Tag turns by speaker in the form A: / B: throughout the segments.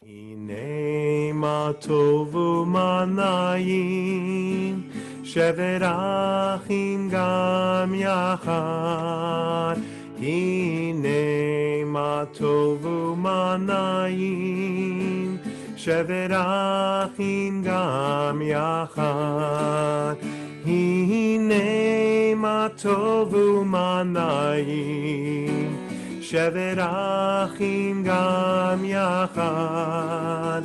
A: הנה מה טוב ומה נעים, שבת אחים גם יחד. הנה מה טוב ומה נעים, שבת אחים גם יחד. הנה מה טוב ומה נעים, שבת אחים גם יחד.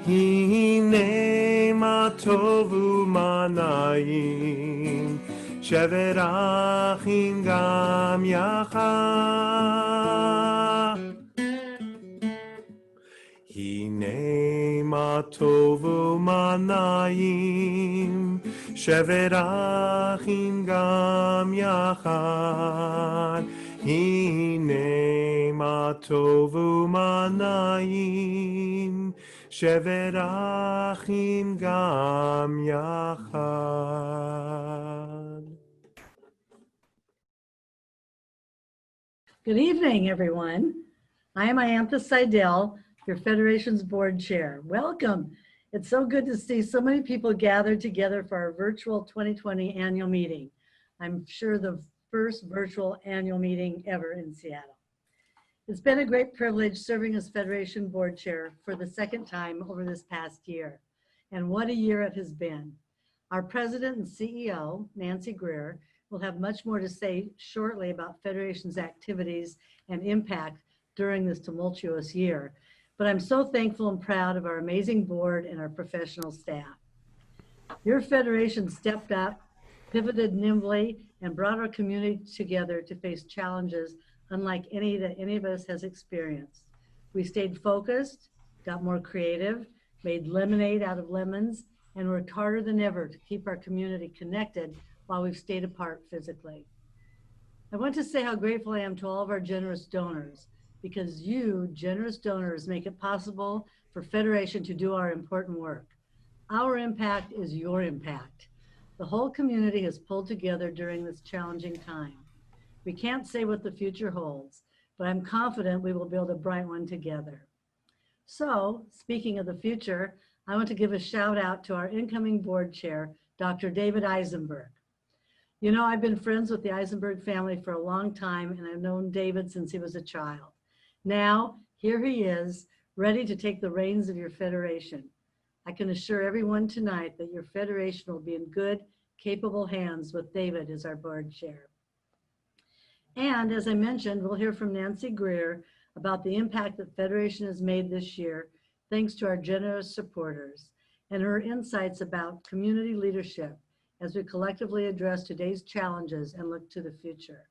A: הנה מה טוב ומה נעים, שבת אחים גם יחד. הנה מה טוב ומה נעים, שבת אחים גם יחד. הנה מה טוב ומה נעים, שבת אחים גם יחד.
B: Good evening, everyone. I am Iantha Seidel, your Federation's board chair. Welcome. It's so good to see so many people gathered together for our virtual 2020 annual meeting. I'm sure the first virtual annual meeting ever in Seattle. It's been a great privilege serving as Federation board chair for the second time over this past year. And what a year it has been. Our president and CEO, Nancy Greer, will have much more to say shortly about Federation's activities and impact during this tumultuous year. But I'm so thankful and proud of our amazing board and our professional staff. Your Federation stepped up, pivoted nimbly, and brought our community together to face challenges unlike any that any of us has experienced. We stayed focused, got more creative, made lemonade out of lemons, and worked harder than ever to keep our community connected while we've stayed apart physically. I want to say how grateful I am to all of our generous donors, because you, generous donors, make it possible for Federation to do our important work. Our impact is your impact. The whole community has pulled together during this challenging time. We can't say what the future holds, but I'm confident we will build a bright one together. So, speaking of the future, I want to give a shout out to our incoming board chair, Dr. David Eisenberg. You know, I've been friends with the Eisenberg family for a long time, and I've known David since he was a child. Now, here he is, ready to take the reins of your Federation. I can assure everyone tonight that your Federation will be in good, capable hands with David as our board chair. And as I mentioned, we'll hear from Nancy Greer about the impact that Federation has made this year, thanks to our generous supporters, and her insights about community leadership as we collectively address today's challenges and look to the future.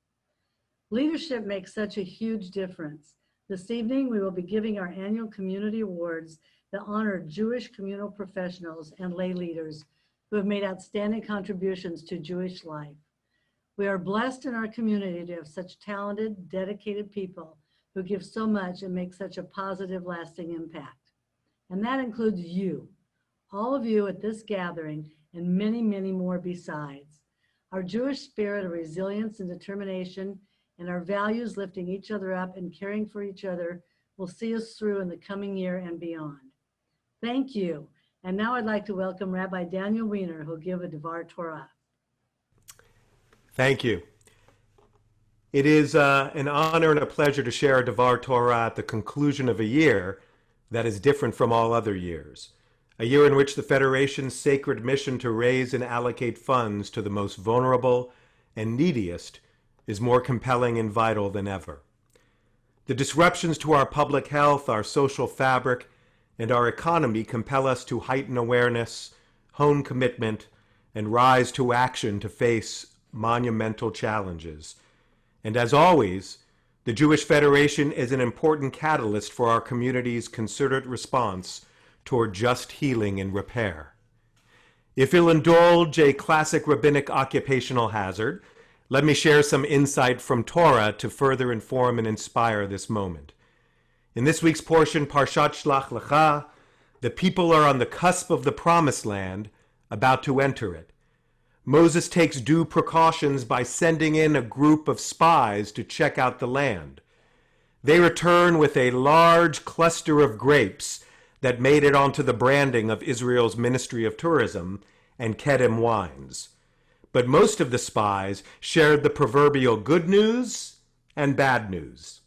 B: Leadership makes such a huge difference. This evening, we will be giving our annual community awards that honor Jewish communal professionals and lay leaders who have made outstanding contributions to Jewish life. We are blessed in our community to have such talented, dedicated people who give so much and make such a positive, lasting impact. And that includes you, all of you at this gathering, and many, many more besides. Our Jewish spirit of resilience and determination and our values lifting each other up and caring for each other will see us through in the coming year and beyond. Thank you. And now I'd like to welcome Rabbi Daniel Wiener, who'll give a Devar Torah.
A: Thank you. It is an honor and a pleasure to share a Devar Torah at the conclusion of a year that is different from all other years. A year in which the Federation's sacred mission to raise and allocate funds to the most vulnerable and neediest is more compelling and vital than ever. The disruptions to our public health, our social fabric, and our economy compel us to heighten awareness, hone commitment, and rise to action to face monumental challenges. And as always, the Jewish Federation is an important catalyst for our community's concerted response toward just healing and repair. If you'll indulge a classic rabbinic occupational hazard, let me share some insight from Torah to further inform and inspire this moment. In this week's portion, Parshat Shlach Lecha, the people are on the cusp of the promised land, about to enter it. Moses takes due precautions by sending in a group of spies to check out the land. They return with a large cluster of grapes that made it onto the branding of Israel's Ministry of Tourism and Kedem wines. But most of the spies shared the proverbial good news and bad news.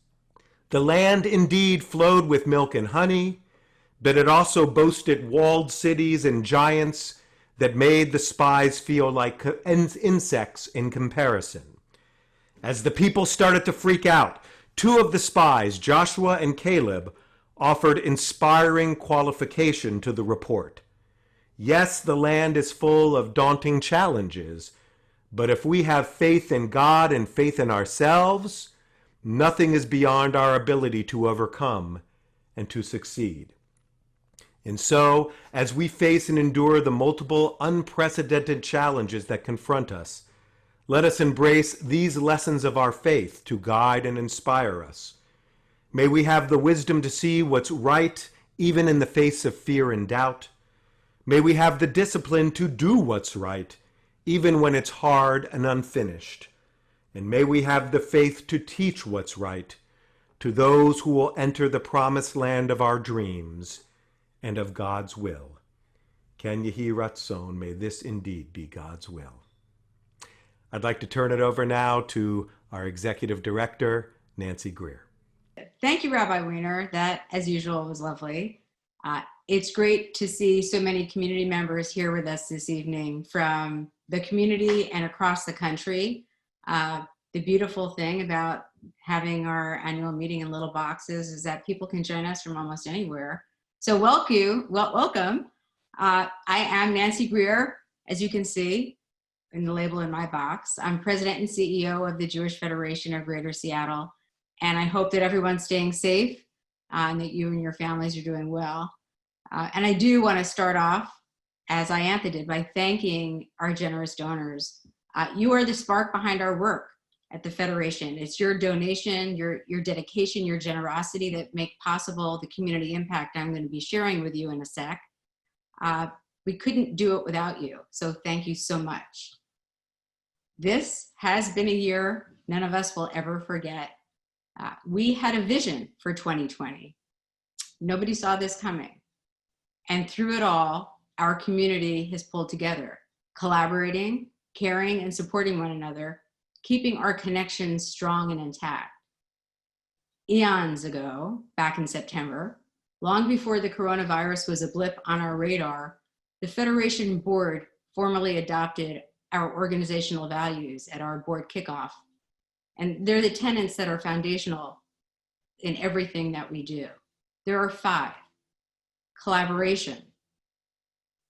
A: The land indeed flowed with milk and honey, but it also boasted walled cities and giants that made the spies feel like insects in comparison. As the people started to freak out, two of the spies, Joshua and Caleb, offered inspiring qualification to the report. Yes, the land is full of daunting challenges, but if we have faith in God and faith in ourselves, nothing is beyond our ability to overcome and to succeed. And so, as we face and endure the multiple unprecedented challenges that confront us, let us embrace these lessons of our faith to guide and inspire us. May we have the wisdom to see what's right even in the face of fear and doubt. May we have the discipline to do what's right even when it's hard and unfinished. And may we have the faith to teach what's right to those who will enter the promised land of our dreams and of God's will. Ken Yehi Ratzon, may this indeed be God's will. I'd like to turn it over now to our Executive Director, Nancy Greer.
C: Thank you, Rabbi Weiner. That, as usual, was lovely. It's great to see so many community members here with us this evening from the community and across the country. The beautiful thing about having our annual meeting in little boxes is that people can join us from almost anywhere. So welcome. I am Nancy Greer, as you can see in the label in my box. I'm President and CEO of the Jewish Federation of Greater Seattle, and I hope that everyone's staying safe and that you and your families are doing well. And I do want to start off, as Iantha did, by thanking our generous donors. You are the spark behind our work at the Federation. It's your donation, your dedication, your generosity that make possible the community impact I'm going to be sharing with you in a sec. We couldn't do it without you, so thank you so much. This has been a year none of us will ever forget. We had a vision for 2020. Nobody saw this coming. And through it all, our community has pulled together, collaborating, caring, and supporting one another, keeping our connections strong and intact. Eons ago, back in September, long before the coronavirus was a blip on our radar, the Federation Board formally adopted our organizational values at our board kickoff. And they're the tenets that are foundational in everything that we do. There are 5: collaboration,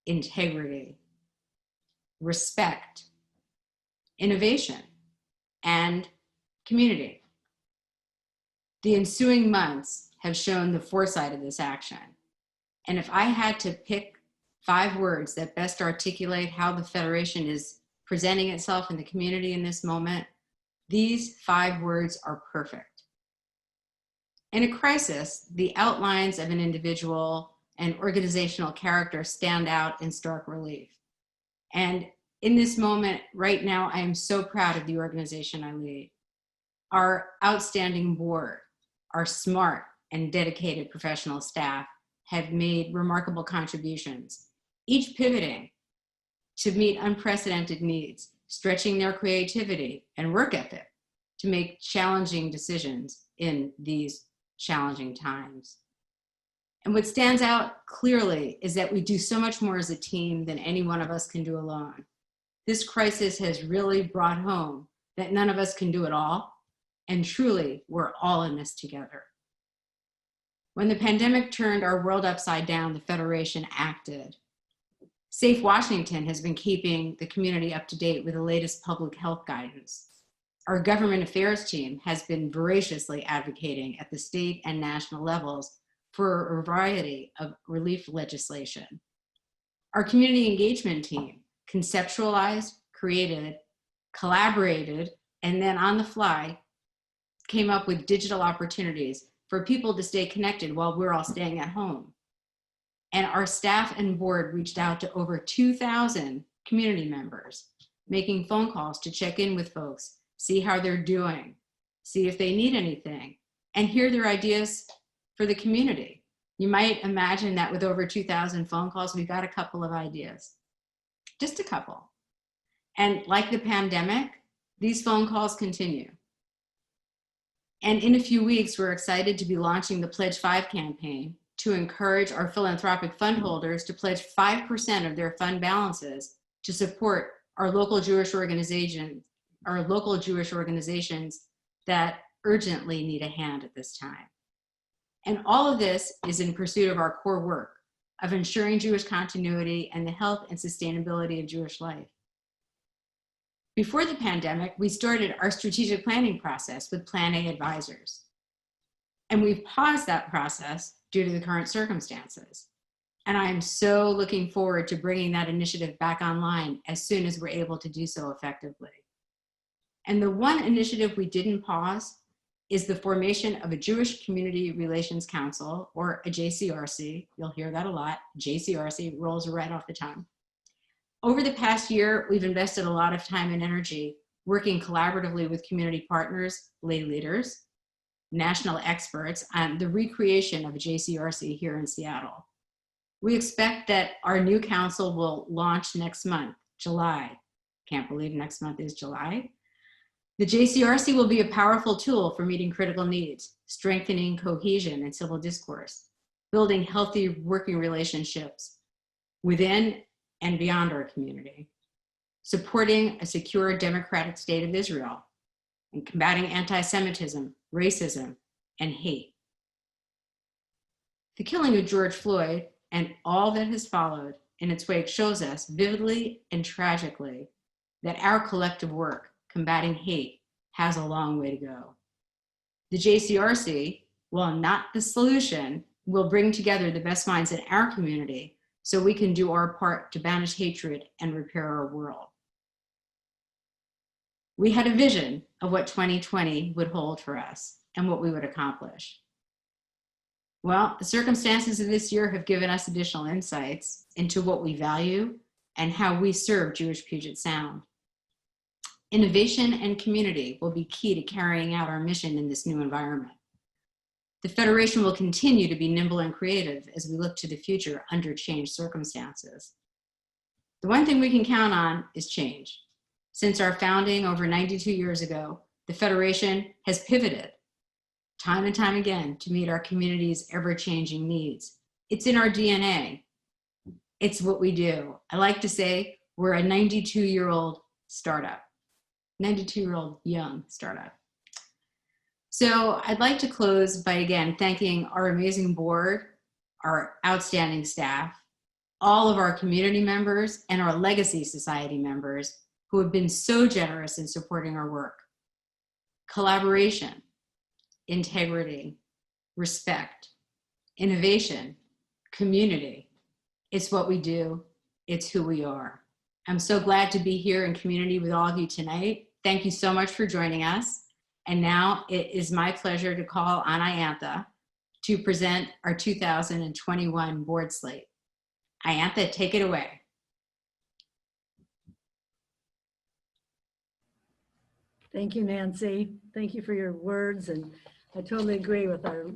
C: integrity, respect, innovation, and community. The ensuing months have shown the foresight of this action. And if I had to pick 5 words that best articulate how the Federation is presenting itself in the community in this moment, these 5 words are perfect. In a crisis, the outlines of an individual and organizational character stand out in stark relief. And in this moment, right now, I am so proud of the organization I lead. Our outstanding board, our smart and dedicated professional staff have made remarkable contributions, each pivoting to meet unprecedented needs, stretching their creativity and work ethic to make challenging decisions in these challenging times. And what stands out clearly is that we do so much more as a team than any one of us can do alone. This crisis has really brought home that none of us can do it all, and truly, we're all in this together. When the pandemic turned our world upside down, the Federation acted. Safe Washington has been keeping the community up to date with the latest public health guidance. Our government affairs team has been voraciously advocating at the state and national levels for a variety of relief legislation. Our community engagement team conceptualized, created, collaborated, and then on the fly came up with digital opportunities for people to stay connected while we're all staying at home. And our staff and board reached out to over 2,000 community members, making phone calls to check in with folks, see how they're doing, see if they need anything, and hear their ideas for the community. You might imagine that with over 2,000 phone calls, we got a couple of ideas, just a couple. And like the pandemic, these phone calls continue. And in a few weeks, we're excited to be launching the Pledge 5 campaign to encourage our philanthropic fund holders to pledge 5% of their fund balances to support our local Jewish organizations that urgently need a hand at this time. And all of this is in pursuit of our core work of ensuring Jewish continuity and the health and sustainability of Jewish life. Before the pandemic, we started our strategic planning process with Plan A advisors. And we've paused that process due to the current circumstances. And I am so looking forward to bringing that initiative back online as soon as we're able to do so effectively. And the one initiative we didn't pause is the formation of a Jewish Community Relations Council, or a JCRC. You'll hear that a lot. JCRC rolls right off the tongue. Over the past year, we've invested a lot of time and energy working collaboratively with community partners, lay leaders, national experts on the recreation of a JCRC here in Seattle. We expect that our new council will launch next month, July. Can't believe next month is July. The JCRC will be a powerful tool for meeting critical needs, strengthening cohesion and civil discourse, building healthy working relationships within and beyond our community, supporting a secure democratic state of Israel, and combating anti-Semitism, racism, and hate. The killing of George Floyd and all that has followed in its wake shows us vividly and tragically that our collective work combating hate has a long way to go. The JCRC, while not the solution, will bring together the best minds in our community so we can do our part to banish hatred and repair our world. We had a vision of what 2020 would hold for us and what we would accomplish. Well, the circumstances of this year have given us additional insights into what we value and how we serve Jewish Puget Sound. Innovation and community will be key to carrying out our mission in this new environment. The Federation will continue to be nimble and creative as we look to the future under changed circumstances. The one thing we can count on is change. Since our founding over 92 years ago, the Federation has pivoted time and time again to meet our community's ever-changing needs. It's in our DNA. It's what we do. I like to say we're a 92-year-old startup, 92-year-old young startup. So I'd like to close by again thanking our amazing board, our outstanding staff, all of our community members, and our Legacy Society members who have been so generous in supporting our work. Collaboration, integrity, respect, innovation, community. It's what we do. It's who we are. I'm so glad to be here in community with all of you tonight. Thank you so much for joining us. And now it is my pleasure to call on Iantha to present our 2021 board slate. Iantha, take it away.
B: Thank you, Nancy. Thank you for your words. And I totally agree with our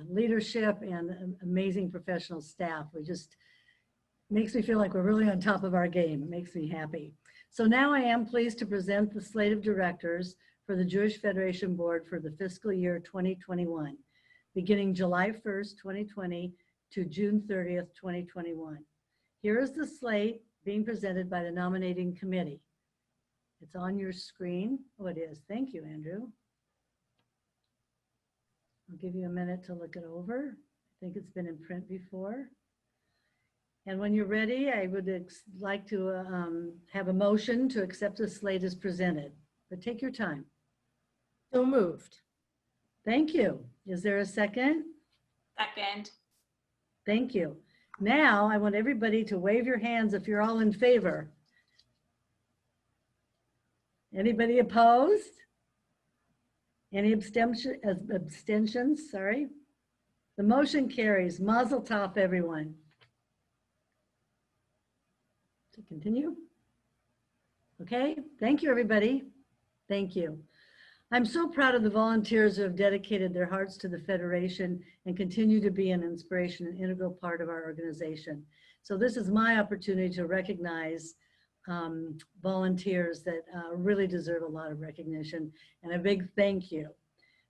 B: leadership and amazing professional staff. We just makes me feel like we're really on top of our game. It makes me happy. So now I am pleased to present the slate of directors for the Jewish Federation Board for the fiscal year 2021, beginning July 1st, 2020 to June 30th, 2021. Here is the slate being presented by the nominating committee. It's on your screen. Oh, it is. Thank you, Andrew. I'll give you a minute to look it over. I think it's been in print before. And when you're ready, I would like to have a motion to accept the slate as presented, but take your time.
D: So moved.
B: Thank you. Is there a second?
D: Second.
B: Thank you. Now I want everybody to wave your hands if you're all in favor. Anybody opposed? Any abstentions? Sorry. The motion carries. Mazel tov, everyone. To continue. Okay. Thank you, everybody. Thank you. I'm so proud of the volunteers who have dedicated their hearts to the Federation and continue to be an inspiration and integral part of our organization. So this is my opportunity to recognize volunteers that really deserve a lot of recognition, and a big thank you.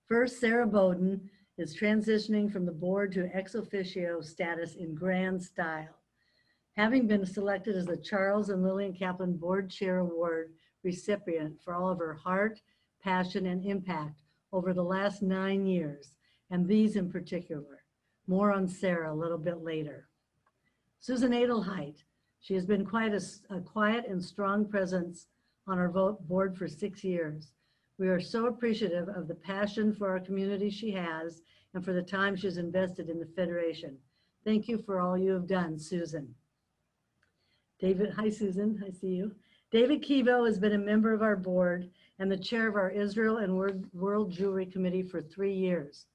B: First, Sarah Bowden is transitioning from the board to ex officio status in grand style, having been selected as the Charles and Lillian Kaplan Board Chair Award recipient for all of her heart, passion, and impact over the last 9 years, and these in particular. More on Sarah a little bit later. Susan Adelheit, she has been quite a quiet and strong presence on our board for 6 years. We are so appreciative of the passion for our community she has and for the time she's invested in the Federation. Thank you for all you have done, Susan. David, hi Susan, I see you. David Kivo has been a member of our board and the chair of our Israel and World Jewry Committee for 3 years.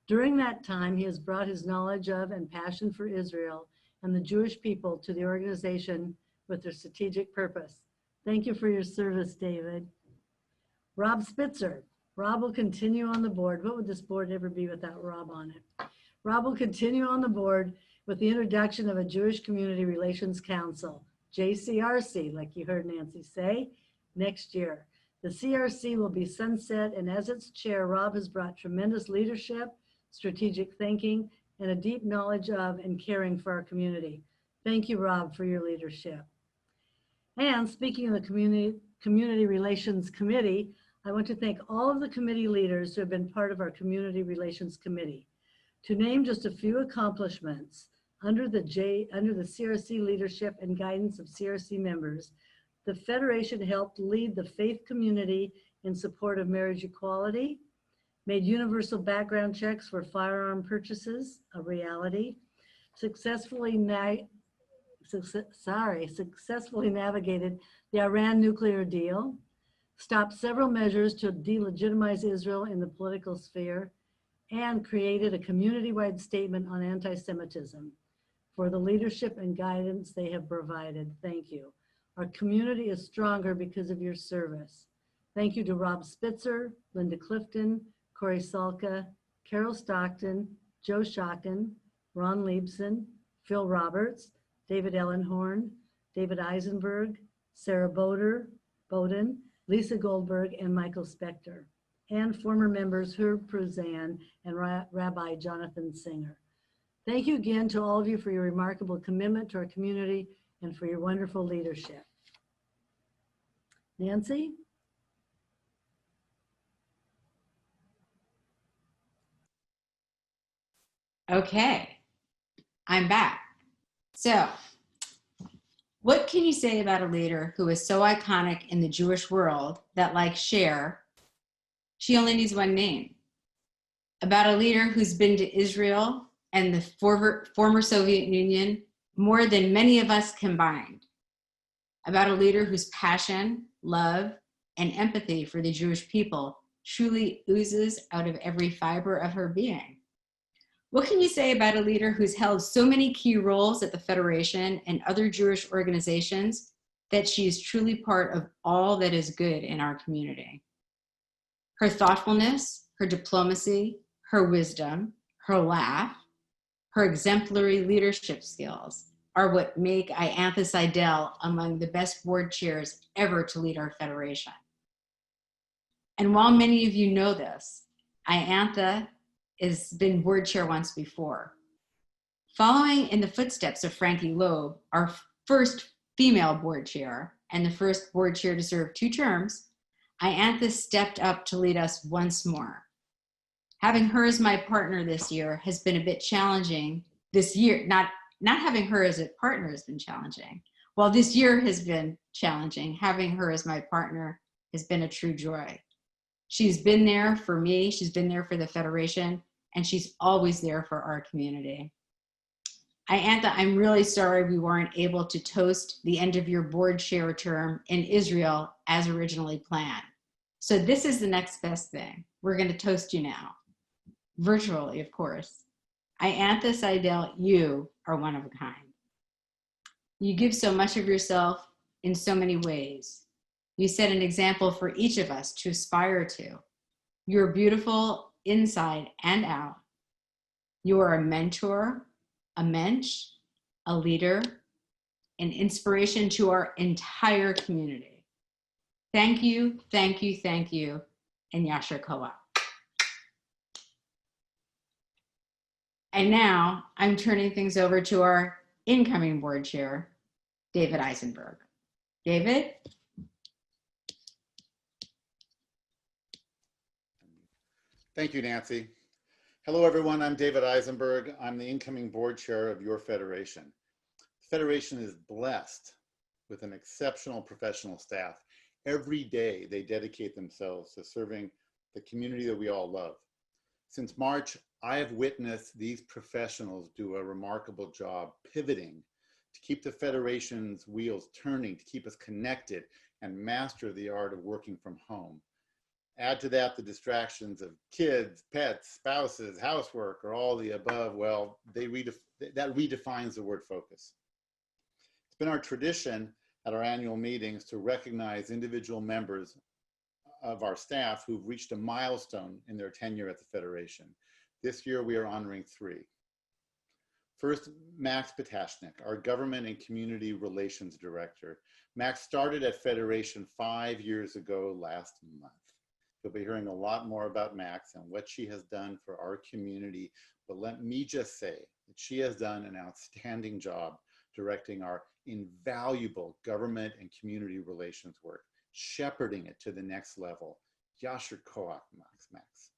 B: During that time, he has brought his knowledge of and passion for Israel and the Jewish people to the organization with their strategic purpose. Thank you for your service, David. Rob Spitzer. Rob will continue on the board. What would this board ever be without Rob on it? Rob will continue on the board with the introduction of a Jewish Community Relations Council, JCRC, like you heard Nancy say, next year. The CRC will be sunset, and as its chair, Rob has brought tremendous leadership, strategic thinking, and a deep knowledge of and caring for our community. Thank you, Rob, for your leadership. And speaking of the Community Relations Committee, I want to thank all of the committee leaders who have been part of our Community Relations Committee. To name just a few accomplishments, under the CRC leadership and guidance of CRC members, the Federation helped lead the faith community in support of marriage equality, made universal background checks for firearm purchases a reality, successfully navigated the Iran nuclear deal, stopped several measures to delegitimize Israel in the political sphere, and created a community-wide statement on anti-Semitism. For the leadership and guidance they have provided, thank you. Our community is stronger because of your service. Thank you to Rob Spitzer, Linda Clifton, Corey Salka, Carol Stockton, Joe Schocken, Ron Liebson, Phil Roberts, David Ellenhorn, David Eisenberg, Sarah Bowden, Lisa Goldberg, and Michael Spector, and former members Herb Pruzan and Rabbi Jonathan Singer. Thank you again to all of you for your remarkable commitment to our community and for your wonderful leadership. Nancy?
C: Okay, I'm back. So, what can you say about a leader who is so iconic in the Jewish world that, like Cher, she only needs one name? About a leader who's been to Israel and the former Soviet Union more than many of us combined. About a leader whose passion, love, and empathy for the Jewish people truly oozes out of every fiber of her being. What can you say about a leader who's held so many key roles at the Federation and other Jewish organizations that she is truly part of all that is good in our community? Her thoughtfulness, her diplomacy, her wisdom, her laugh, her exemplary leadership skills are what make Iantha Seidel among the best board chairs ever to lead our Federation. And while many of you know this, Iantha has been board chair once before. Following in the footsteps of Frankie Loeb, our first female board chair and the first board chair to serve 2 terms, Iantha stepped up to lead us once more. Having her as my partner this year has been a bit challenging this year. Not having her as a partner has been challenging. While this year has been challenging, having her as my partner has been a true joy. She's been there for me, she's been there for the Federation, and she's always there for our community. Iantha, I'm really sorry we weren't able to toast the end of your board chair term in Israel as originally planned. So this is the next best thing. We're going to toast you now. Virtually, of course. Iantha Seidel, you are one of a kind. You give so much of yourself in so many ways. You set an example for each of us to aspire to. You're beautiful inside and out. You are a mentor, a mensch, a leader, an inspiration to our entire community. Thank you, thank you, thank you, and Yasher Koach. And now I'm turning things over to our incoming board chair, David Eisenberg. David?
E: Thank you, Nancy. Hello, everyone. I'm David Eisenberg. I'm the incoming board chair of your federation. The federation is blessed with an exceptional professional staff. Every day, they dedicate themselves to serving the community that we all love. Since March, I have witnessed these professionals do a remarkable job pivoting to keep the federation's wheels turning, to keep us connected and master the art of working from home. Add to that the distractions of kids, pets, spouses, housework, or all the above. Well, that redefines the word focus. It's been our tradition at our annual meetings to recognize individual members of our staff who've reached a milestone in their tenure at the Federation. This year, we are honoring 3. First, Max Potashnik, our Government and Community Relations Director. Max started at Federation 5 years ago last month. You'll be hearing a lot more about Max and what she has done for our community, but let me just say that she has done an outstanding job directing our invaluable government and community relations work, shepherding it to the next level. Yasher Koach, Max.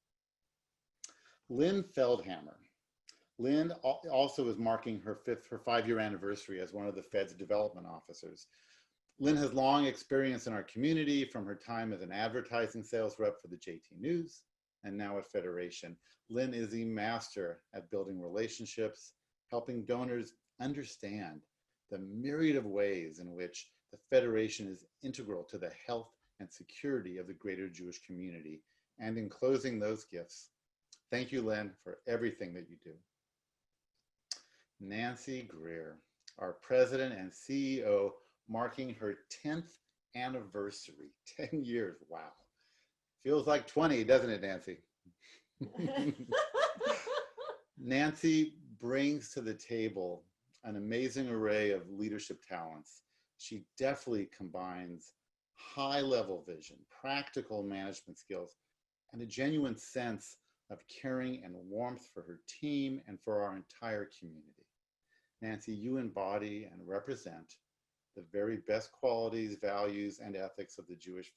E: Lynn Feldhammer. Lynn also is marking her 5-year anniversary as one of the Fed's development officers. Lynn has long experience in our community from her time as an advertising sales rep for the JT News and now at Federation. Lynn is a master at building relationships, helping donors understand the myriad of ways in which the Federation is integral to the health and security of the greater Jewish community. And in closing those gifts, thank you, Lynn, for everything that you do. Nancy Greer, our president and CEO, marking her 10th anniversary, 10 years, wow. Feels like 20, doesn't it, Nancy? Nancy brings to the table an amazing array of leadership talents. She definitely combines high-level vision, practical management skills, and a genuine sense of caring and warmth for her team and for our entire community. Nancy, you embody and represent the very best qualities, values, and ethics of the Jewish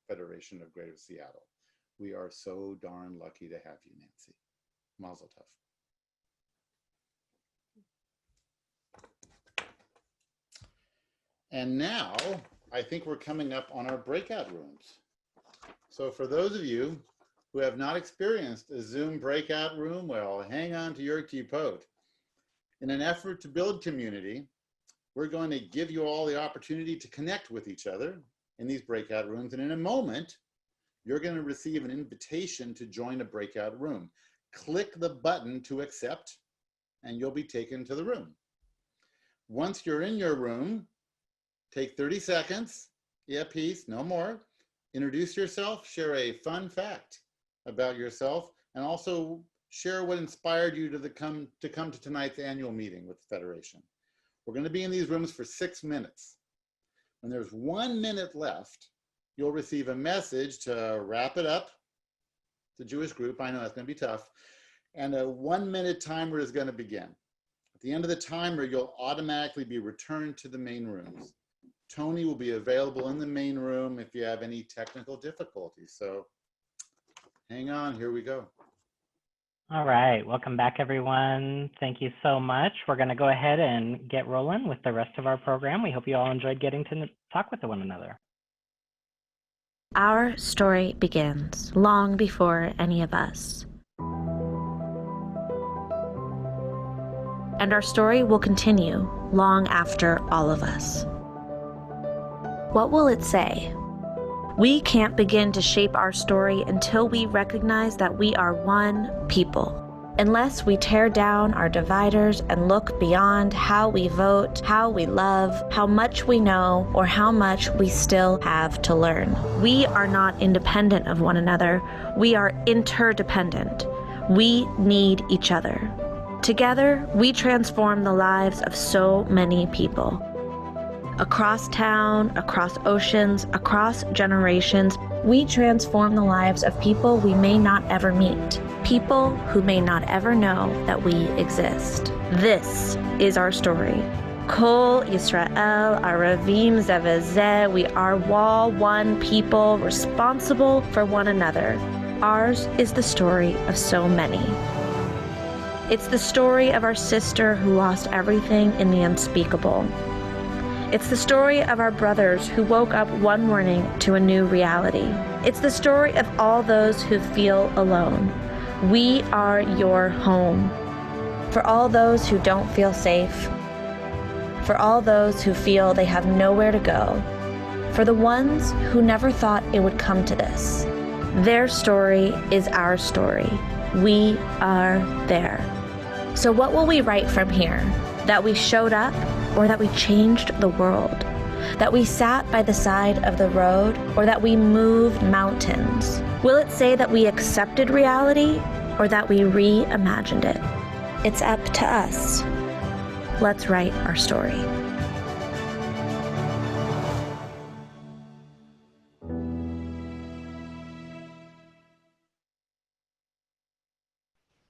E: Federation of Greater Seattle. We are so darn lucky to have you, Nancy. Mazel tov. And now, I think we're coming up on our breakout rooms. So for those of you who have not experienced a Zoom breakout room, well, hang on to your kippot. In an effort to build community, we're going to give you all the opportunity to connect with each other in these breakout rooms. And in a moment, you're going to receive an invitation to join a breakout room. Click the button to accept, and you'll be taken to the room. Once you're in your room, take 30 seconds, piece, no more. Introduce yourself, share a fun fact about yourself, and also share what inspired you to come to tonight's annual meeting with the Federation. We're going to be in these rooms for 6 minutes. When there's 1 minute left, you'll receive a message to wrap it up. The Jewish group, I know that's going to be tough. And a 1 minute timer is going to begin. At the end of the timer, you'll automatically be returned to the main rooms. Tony will be available in the main room if you have any technical difficulties. So hang on, here we go.
F: All right, welcome back, everyone. Thank you so much. We're going to go ahead and get rolling with the rest of our program. We hope you all enjoyed getting to talk with one another.
G: Our story begins long before any of us. And our story will continue long after all of us. What will it say? We can't begin to shape our story until we recognize that we are one people, Unless we tear down our dividers and look beyond how we vote, how we love, how much we know, or how much we still have to learn. We are not independent of one another. We are interdependent. We need each other. Together, we transform the lives of so many people. Across town, across oceans, across generations, we transform the lives of people we may not ever meet, people who may not ever know that we exist. This is our story. Kol Yisrael Aravim Zevazeh. We are all one people responsible for one another. Ours is the story of so many. It's the story of our sister who lost everything in the unspeakable. It's the story of our brothers who woke up one morning to a new reality. It's the story of all those who feel alone. We are your home. For all those who don't feel safe. For all those who feel they have nowhere to go. For the ones who never thought it would come to this. Their story is our story. We are there. So what will we write from here? That we showed up, or that we changed the world? That we sat by the side of the road, or that we moved mountains? Will it say that we accepted reality, or that we reimagined it? It's up to us. Let's write our story.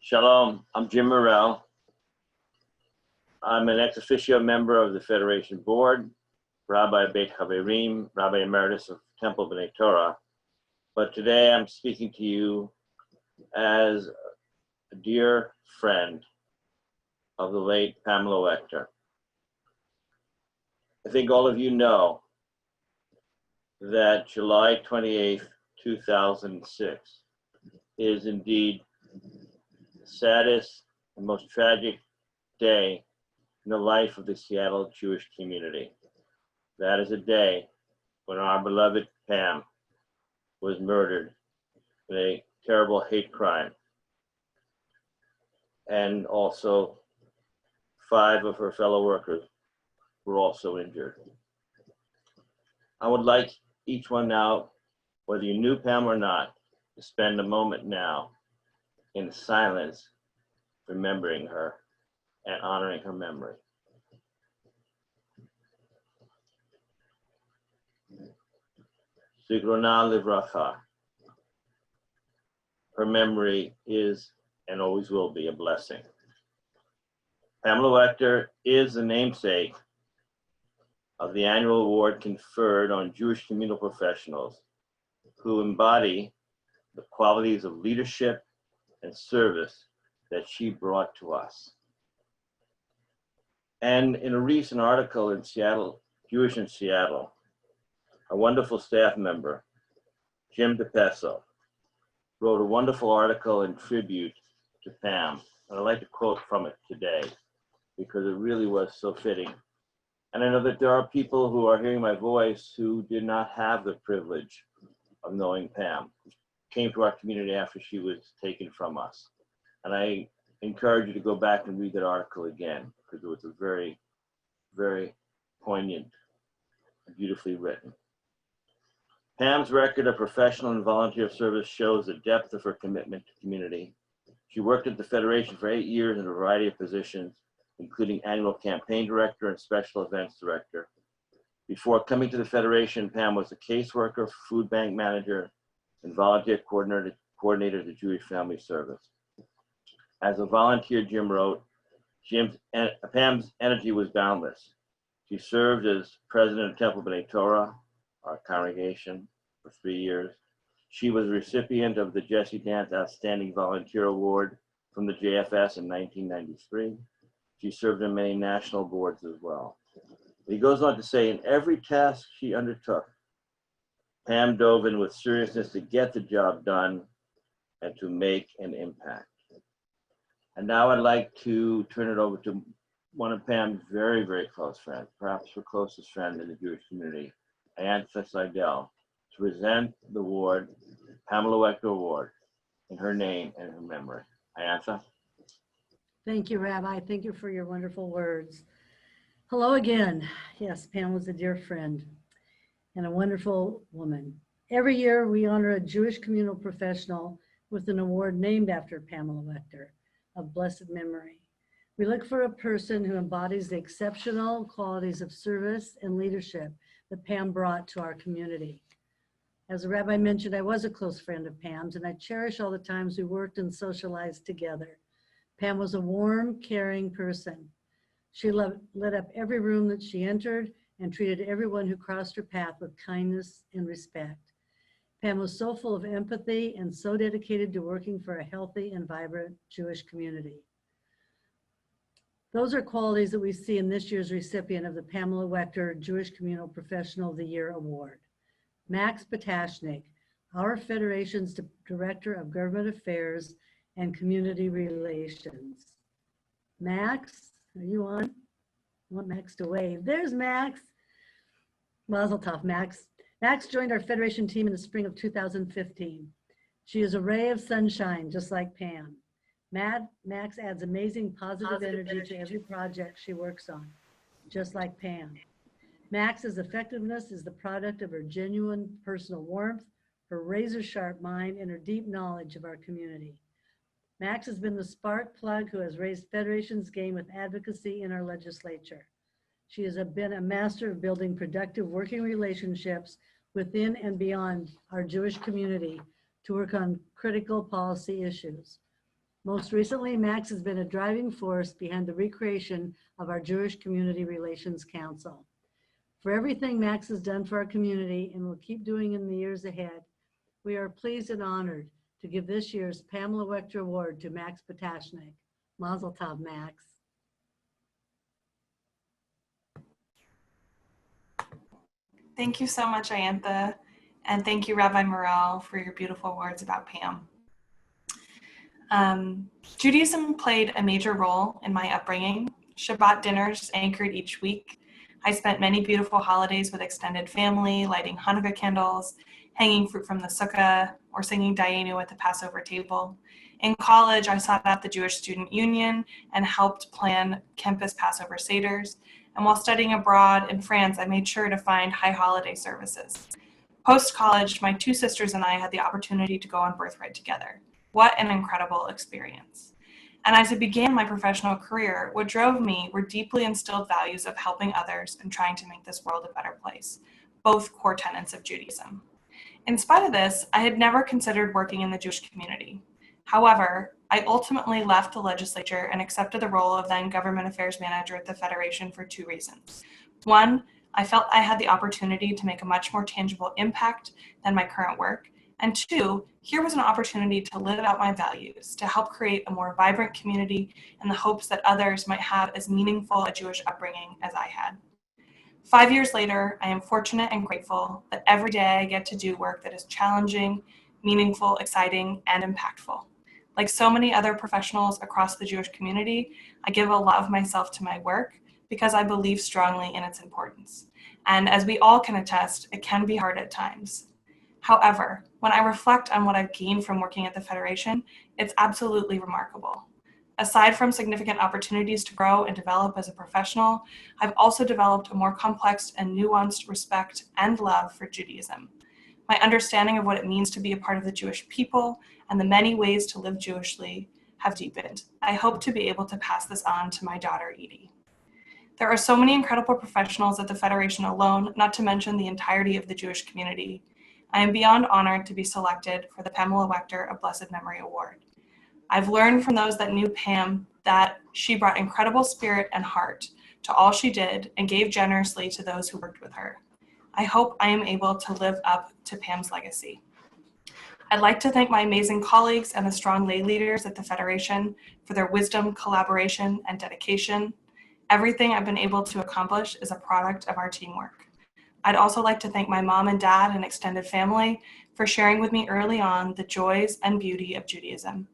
H: Shalom, I'm Jim Morrell. I'm an ex officio member of the Federation Board, Rabbi Beit Haverim, Rabbi Emeritus of Temple B'nai Torah. But today I'm speaking to you as a dear friend of the late Pamela Wechter. I think all of you know that July 28th, 2006 is indeed the saddest and most tragic day in the life of the Seattle Jewish community. That is a day when our beloved Pam was murdered in a terrible hate crime. And also 5 of her fellow workers were also injured. I would like each one now, whether you knew Pam or not, to spend a moment now in silence remembering her and honoring her memory. Zikrona livracha. Her memory is and always will be a blessing. Pamela Wechter is the namesake of the annual award conferred on Jewish communal professionals who embody the qualities of leadership and service that she brought to us. And in a recent article in Seattle, Jewish in Seattle, a wonderful staff member, Jim DePeso, wrote a wonderful article in tribute to Pam. And I'd like to quote from it today because it really was so fitting. And I know that there are people who are hearing my voice who did not have the privilege of knowing Pam, who came to our community after she was taken from us. And I encourage you to go back and read that article again because it was a very, very poignant and beautifully written. Pam's record of professional and volunteer service shows the depth of her commitment to community. She worked at the Federation for 8 years in a variety of positions, including annual campaign director and special events director. Before coming to the Federation, Pam was a caseworker, food bank manager, and volunteer coordinator of the Jewish Family Service. As a volunteer, Jim wrote, Pam's energy was boundless. She served as president of Temple B'nai Torah, our congregation, for 3 years. She was a recipient of the Jesse Dance Outstanding Volunteer Award from the JFS in 1993. She served on many national boards as well. He goes on to say, in every task she undertook, Pam dove in with seriousness to get the job done and to make an impact. And now I'd like to turn it over to one of Pam's very, very close friends, perhaps her closest friend in the Jewish community, Ayantha Seidel, to present the award, Pamela Wechter Award, in her name and her memory. Ayantha?
B: Thank you, Rabbi. Thank you for your wonderful words. Hello again. Yes, Pam was a dear friend and a wonderful woman. Every year we honor a Jewish communal professional with an award named after Pamela Wechter of blessed memory. We look for a person who embodies the exceptional qualities of service and leadership that Pam brought to our community. As the rabbi mentioned, I was a close friend of Pam's, and I cherish all the times we worked and socialized together. Pam was a warm, caring person. She lit up every room that she entered and treated everyone who crossed her path with kindness and respect. Pam was so full of empathy and so dedicated to working for a healthy and vibrant Jewish community. Those are qualities that we see in this year's recipient of the Pamela Wechter Jewish Communal Professional of the Year Award. Max Potashnik, our Federation's Director of Government Affairs and Community Relations. Max, are you on? I want Max to wave. There's Max. Mazel tov, Max. Max joined our Federation team in the spring of 2015. She is a ray of sunshine, just like Pam. Max adds amazing positive energy to every project she works on, just like Pam. Max's effectiveness is the product of her genuine personal warmth, her razor-sharp mind, and her deep knowledge of our community. Max has been the spark plug who has raised Federation's game with advocacy in our legislature. She has been a master of building productive working relationships within and beyond our Jewish community to work on critical policy issues. Most recently, Max has been a driving force behind the recreation of our Jewish Community Relations Council. For everything Max has done for our community and will keep doing in the years ahead, we are pleased and honored to give this year's Pamela Wechter Award to Max Potashnik. Mazel tov, Max.
I: Thank you so much, Ayantha, and thank you, Rabbi Morel, for your beautiful words about Pam. Judaism played a major role in my upbringing. Shabbat dinners anchored each week. I spent many beautiful holidays with extended family, lighting Hanukkah candles, hanging fruit from the sukkah, or singing Dayenu at the Passover table. In college, I sought out the Jewish Student Union and helped plan campus Passover Seders. And while studying abroad in France, I made sure to find high holiday services. Post-college, my two sisters and I had the opportunity to go on Birthright together. What an incredible experience. And as I began my professional career, what drove me were deeply instilled values of helping others and trying to make this world a better place, both core tenets of Judaism. In spite of this, I had never considered working in the Jewish community. However, I ultimately left the legislature and accepted the role of then Government Affairs Manager at the Federation for two reasons. One, I felt I had the opportunity to make a much more tangible impact than my current work. And two, here was an opportunity to live out my values, to help create a more vibrant community in the hopes that others might have as meaningful a Jewish upbringing as I had. 5 years later, I am fortunate and grateful that every day I get to do work that is challenging, meaningful, exciting, and impactful. Like so many other professionals across the Jewish community, I give a lot of myself to my work because I believe strongly in its importance. And as we all can attest, it can be hard at times. However, when I reflect on what I've gained from working at the Federation, it's absolutely remarkable. Aside from significant opportunities to grow and develop as a professional, I've also developed a more complex and nuanced respect and love for Judaism. My understanding of what it means to be a part of the Jewish people and the many ways to live Jewishly have deepened. I hope to be able to pass this on to my daughter, Edie. There are so many incredible professionals at the Federation alone, not to mention the entirety of the Jewish community. I am beyond honored to be selected for the Pamela Wechter of Blessed Memory Award. I've learned from those that knew Pam that she brought incredible spirit and heart to all she did and gave generously to those who worked with her. I hope I am able to live up to Pam's legacy. I'd like to thank my amazing colleagues and the strong lay leaders at the Federation for their wisdom, collaboration, and dedication. Everything I've been able to accomplish is a product of our teamwork. I'd also like to thank my mom and dad and extended family for sharing with me early on the joys and beauty of Judaism.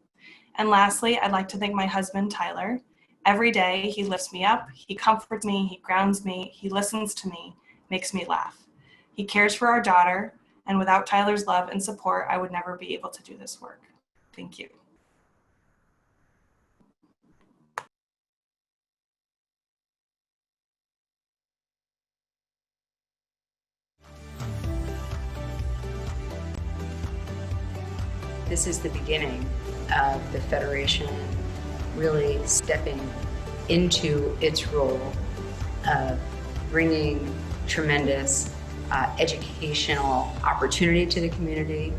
I: And lastly, I'd like to thank my husband, Tyler. Every day, he lifts me up, he comforts me, he grounds me, he listens to me, makes me laugh. He cares for our daughter, and without Tyler's love and support, I would never be able to do this work. Thank you.
C: this is the beginning of the Federation really stepping into its role of bringing tremendous educational opportunity to the community,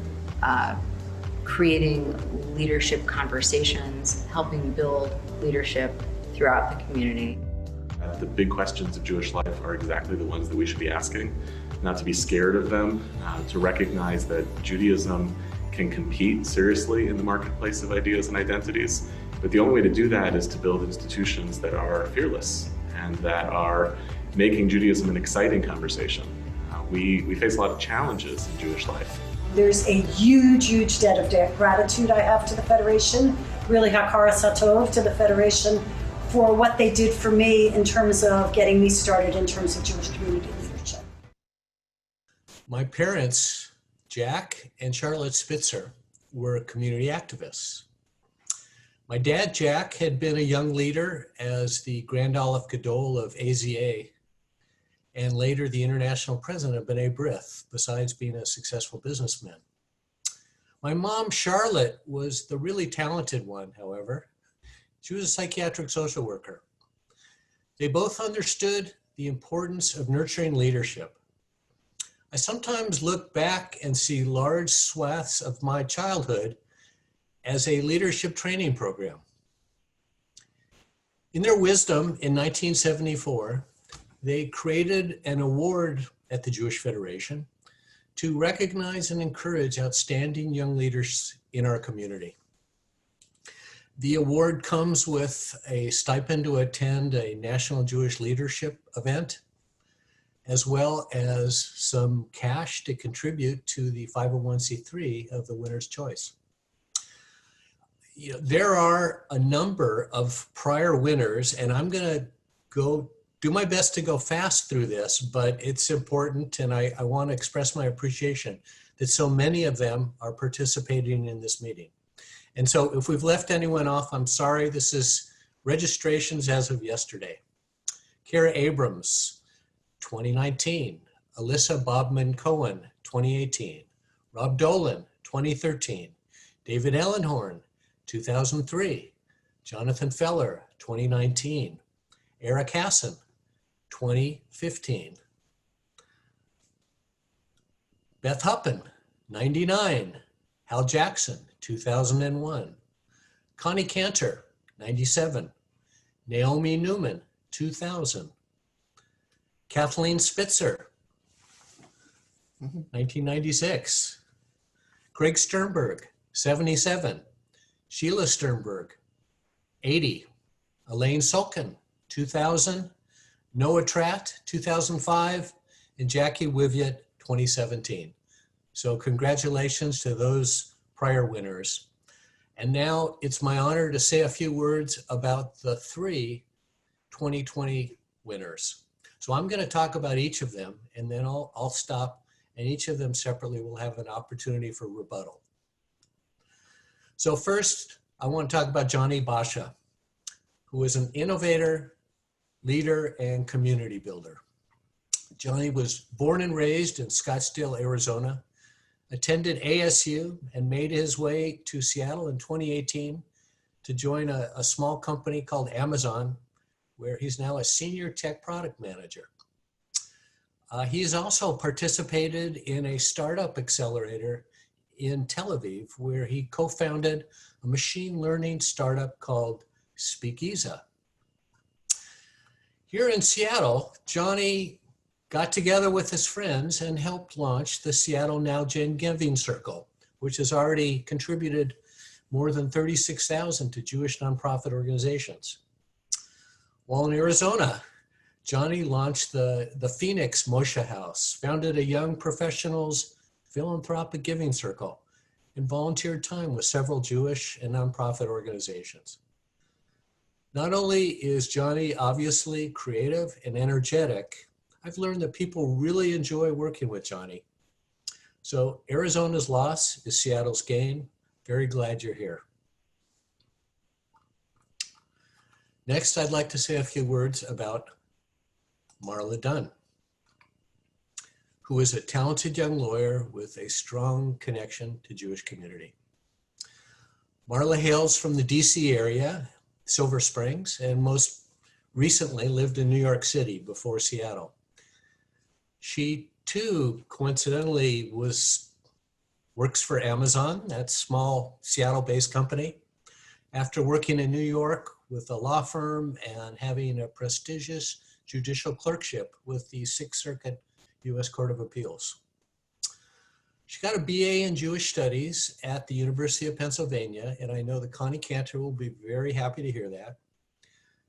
C: creating leadership conversations, helping build leadership throughout the community.
J: The big questions of Jewish life are exactly the ones that we should be asking, not to be scared of them, to recognize that Judaism can compete seriously in the marketplace of ideas and identities. But the only way to do that is to build institutions that are fearless and that are making Judaism an exciting conversation. We face a lot of challenges in Jewish life.
K: There's a huge, huge debt of gratitude I have to the Federation, really hakaras hatov to the Federation for what they did for me in terms of getting me started in terms of Jewish community leadership.
L: My parents, Jack and Charlotte Spitzer, were community activists. My dad, Jack, had been a young leader as the Grand Aleph Gadol of AZA and later the international president of B'nai B'rith, besides being a successful businessman. My mom, Charlotte, was the really talented one, however. She was a psychiatric social worker. They both understood the importance of nurturing leadership. I sometimes look back and see large swaths of my childhood as a leadership training program. In their wisdom, in 1974, they created an award at the Jewish Federation to recognize and encourage outstanding young leaders in our community. The award comes with a stipend to attend a National Jewish Leadership event, as well as some cash to contribute to the 501c3 of the winner's choice. You know, there are a number of prior winners, and I'm going to do my best to go fast through this, but it's important, and I want to express my appreciation that so many of them are participating in this meeting. And so if we've left anyone off, I'm sorry. This is registrations as of yesterday. Kara Abrams, 2019. Alyssa Bobman Cohen, 2018. Rob Dolan, 2013. David Ellenhorn, 2003. Jonathan Feller, 2019. Eric Hassan, 2015. Beth Huppen, 99. Hal Jackson, 2001. Connie Cantor, 97. Naomi Newman, 2000. Kathleen Spitzer, 1996. Craig Sternberg, 77. Sheila Sternberg, 80. Elaine Sulkin, 2000. Noah Tratt, 2005. And Jackie Wiviet, 2017. So congratulations to those prior winners. And now it's my honor to say a few words about the 3 2020 winners. So I'm going to talk about each of them, and then I'll stop, and each of them separately will have an opportunity for rebuttal. So first, I want to talk about Johnny Basha, who is an innovator, leader, and community builder. Johnny was born and raised in Scottsdale, Arizona, attended ASU, and made his way to Seattle in 2018 to join a small company called Amazon, where he's now a senior tech product manager. He's also participated in a startup accelerator in Tel Aviv, where he co-founded a machine learning startup called Speakiza. Here in Seattle, Johnny got together with his friends and helped launch the Seattle Now Gen Giving Circle, which has already contributed more than $36,000 to Jewish nonprofit organizations. While in Arizona, Johnny launched the Phoenix Moshe House, founded a young professionals philanthropic giving circle, and volunteered time with several Jewish and nonprofit organizations. Not only is Johnny obviously creative and energetic, I've learned that people really enjoy working with Johnny. So Arizona's loss is Seattle's gain. Very glad you're here. Next, I'd like to say a few words about Marla Dunn, who is a talented young lawyer with a strong connection to Jewish community. Marla hails from the DC area, Silver Springs, and most recently lived in New York City before Seattle. She too, coincidentally, works for Amazon, that small Seattle-based company. After working in New York with a law firm and having a prestigious judicial clerkship with the Sixth Circuit U.S. Court of Appeals. She got a BA in Jewish Studies at the University of Pennsylvania, and I know that Connie Cantor will be very happy to hear that.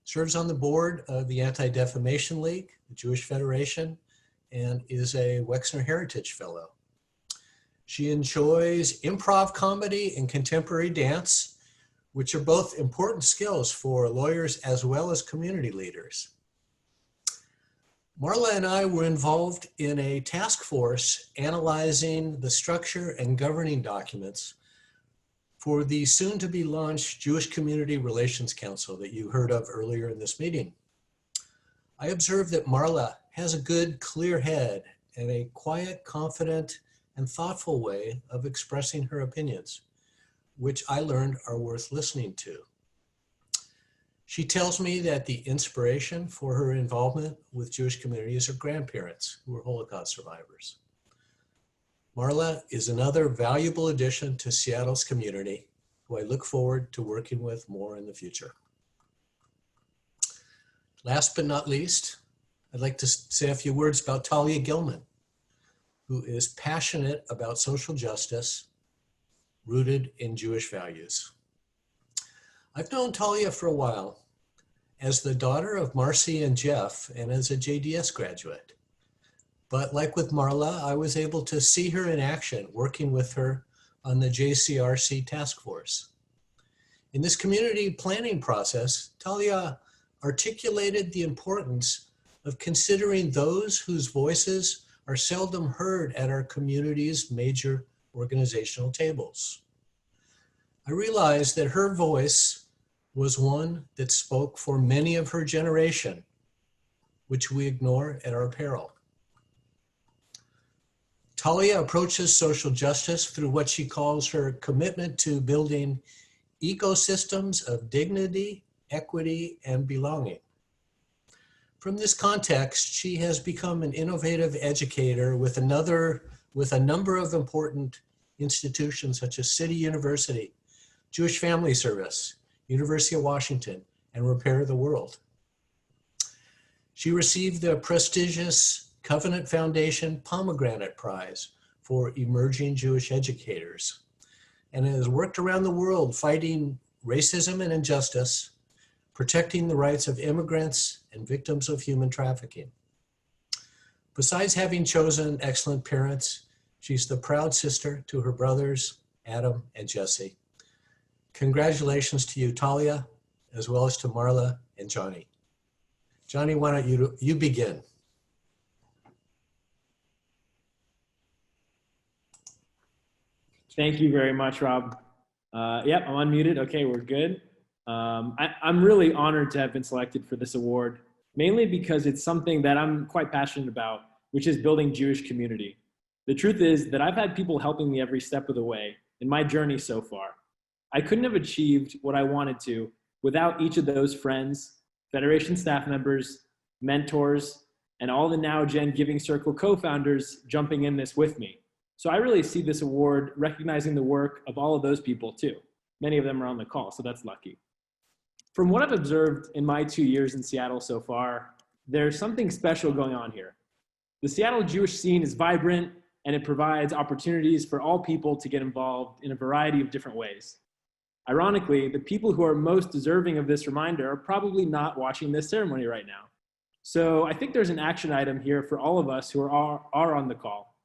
L: Serves on the board of the Anti-Defamation League, the Jewish Federation, and is a Wexner Heritage Fellow. She enjoys improv comedy and contemporary dance, which are both important skills for lawyers as well as community leaders. Marla and I were involved in a task force analyzing the structure and governing documents for the soon to be launched Jewish Community Relations Council that you heard of earlier in this meeting. I observed that Marla has a good, clear head and a quiet, confident, and thoughtful way of expressing her opinions, which I learned are worth listening to. She tells me that the inspiration for her involvement with Jewish community is her grandparents, who were Holocaust survivors. Marla is another valuable addition to Seattle's community, who I look forward to working with more in the future. Last but not least, I'd like to say a few words about Talia Gilman, who is passionate about social justice, rooted in Jewish values. I've known Talia for a while as the daughter of Marcy and Jeff and as a JDS graduate. But like with Marla, I was able to see her in action working with her on the JCRC task force. In this community planning process, Talia articulated the importance of considering those whose voices are seldom heard at our community's major organizational tables. I realized that her voice was one that spoke for many of her generation, which we ignore at our peril. Talia approaches social justice through what she calls her commitment to building ecosystems of dignity, equity, and belonging. From this context, she has become an innovative educator with a number of important institutions such as City University, Jewish Family Service, University of Washington, and Repair the World. She received the prestigious Covenant Foundation Pomegranate Prize for Emerging Jewish Educators, and has worked around the world fighting racism and injustice, protecting the rights of immigrants and victims of human trafficking. Besides having chosen excellent parents, she's the proud sister to her brothers, Adam and Jesse. Congratulations to you, Talia, as well as to Marla and Johnny. Johnny, why don't you begin?
M: Thank you very much, Rob. Yep, I'm unmuted. Okay, we're good. I'm really honored to have been selected for this award, mainly because it's something that I'm quite passionate about, which is building Jewish community. The truth is that I've had people helping me every step of the way in my journey so far. I couldn't have achieved what I wanted to without each of those friends, Federation staff members, mentors, and all the Now Gen Giving Circle co-founders jumping in this with me. So I really see this award recognizing the work of all of those people too. Many of them are on the call, so that's lucky. From what I've observed in my 2 years in Seattle so far, there's something special going on here. The Seattle Jewish scene is vibrant and it provides opportunities for all people to get involved in a variety of different ways. Ironically, the people who are most deserving of this reminder are probably not watching this ceremony right now. So I think there's an action item here for all of us who are on the call.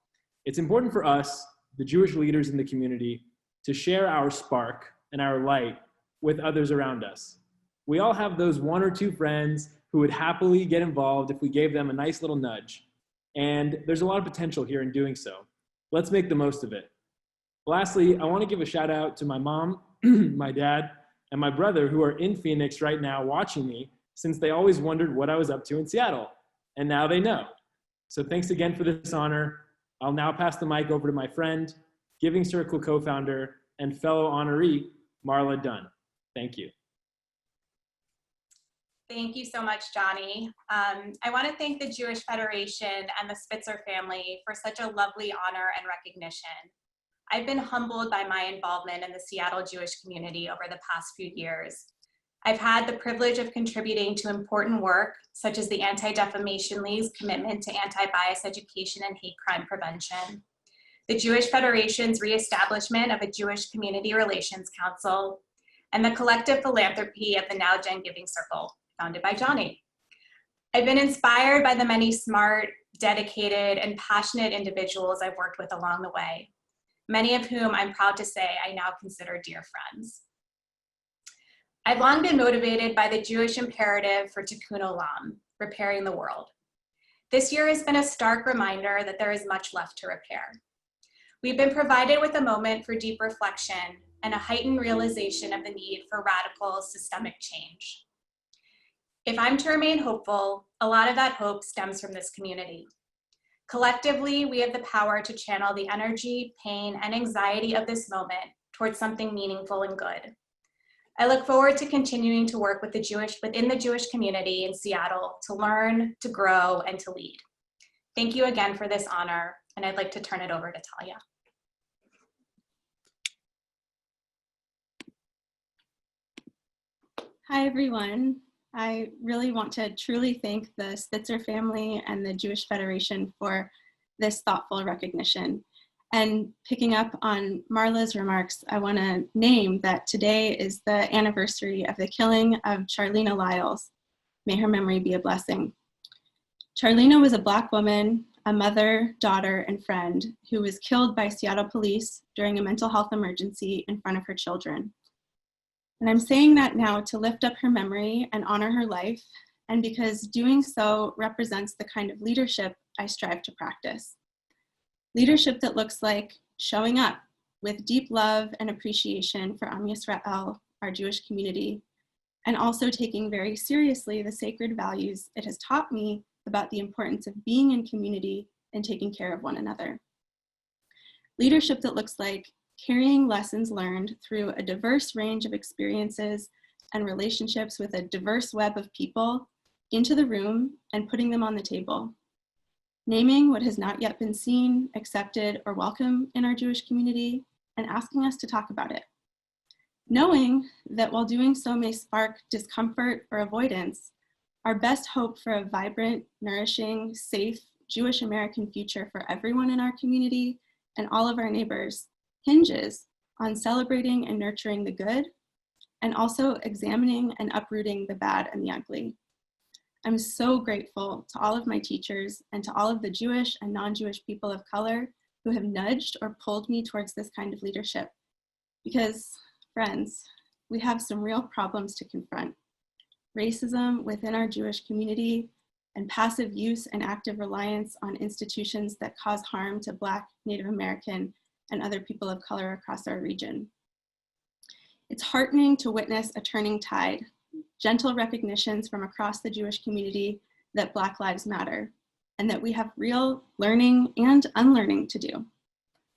M: It's important for us, the Jewish leaders in the community, to share our spark and our light with others around us. We all have those one or two friends who would happily get involved if we gave them a nice little nudge. And there's a lot of potential here in doing so. Let's make the most of it. Lastly, I want to give a shout out to my mom, my dad, and my brother who are in Phoenix right now watching me, since they always wondered what I was up to in Seattle. And now they know. So thanks again for this honor. I'll now pass the mic over to my friend, Giving Circle co-founder, and fellow honoree, Marla Dunn. Thank you.
D: Thank you so much, Johnny. I want to thank the Jewish Federation and the Spitzer family for such a lovely honor and recognition. I've been humbled by my involvement in the Seattle Jewish community over the past few years. I've had the privilege of contributing to important work, such as the Anti-Defamation League's commitment to anti-bias education and hate crime prevention, the Jewish Federation's reestablishment of a Jewish Community Relations Council, and the collective philanthropy of the Now Gen Giving Circle, founded by Johnny. I've been inspired by the many smart, dedicated, and passionate individuals I've worked with along the way, many of whom I'm proud to say I now consider dear friends. I've long been motivated by the Jewish imperative for tikkun olam, repairing the world. This year has been a stark reminder that there is much left to repair. We've been provided with a moment for deep reflection and a heightened realization of the need for radical systemic change. If I'm to remain hopeful, a lot of that hope stems from this community. Collectively, we have the power to channel the energy, pain, and anxiety of this moment towards something meaningful and good. I look forward to continuing to work with within the Jewish community in Seattle to learn, to grow, and to lead. Thank you again for this honor, and I'd like to turn it over to Talia.
N: Hi, everyone. I really want to truly thank the Spitzer family and the Jewish Federation for this thoughtful recognition. And picking up on Marla's remarks, I want to name that today is the anniversary of the killing of Charlena Lyles. May her memory be a blessing. Charlena was a Black woman, a mother, daughter, and friend who was killed by Seattle police during a mental health emergency in front of her children. And I'm saying that now to lift up her memory and honor her life, and because doing so represents the kind of leadership I strive to practice. Leadership that looks like showing up with deep love and appreciation for Am Yisrael, our Jewish community, and also taking very seriously the sacred values it has taught me about the importance of being in community and taking care of one another. Leadership that looks like carrying lessons learned through a diverse range of experiences and relationships with a diverse web of people into the room and putting them on the table. Naming what has not yet been seen, accepted, or welcome in our Jewish community, and asking us to talk about it. Knowing that while doing so may spark discomfort or avoidance, our best hope for a vibrant, nourishing, safe Jewish American future for everyone in our community and all of our neighbors hinges on celebrating and nurturing the good, and also examining and uprooting the bad and the ugly. I'm so grateful to all of my teachers and to all of the Jewish and non-Jewish people of color who have nudged or pulled me towards this kind of leadership. Because, friends, we have some real problems to confront. Racism within our Jewish community and passive use and active reliance on institutions that cause harm to Black, Native American, and other people of color across our region. It's heartening to witness a turning tide, gentle recognitions from across the Jewish community that Black Lives Matter, and that we have real learning and unlearning to do.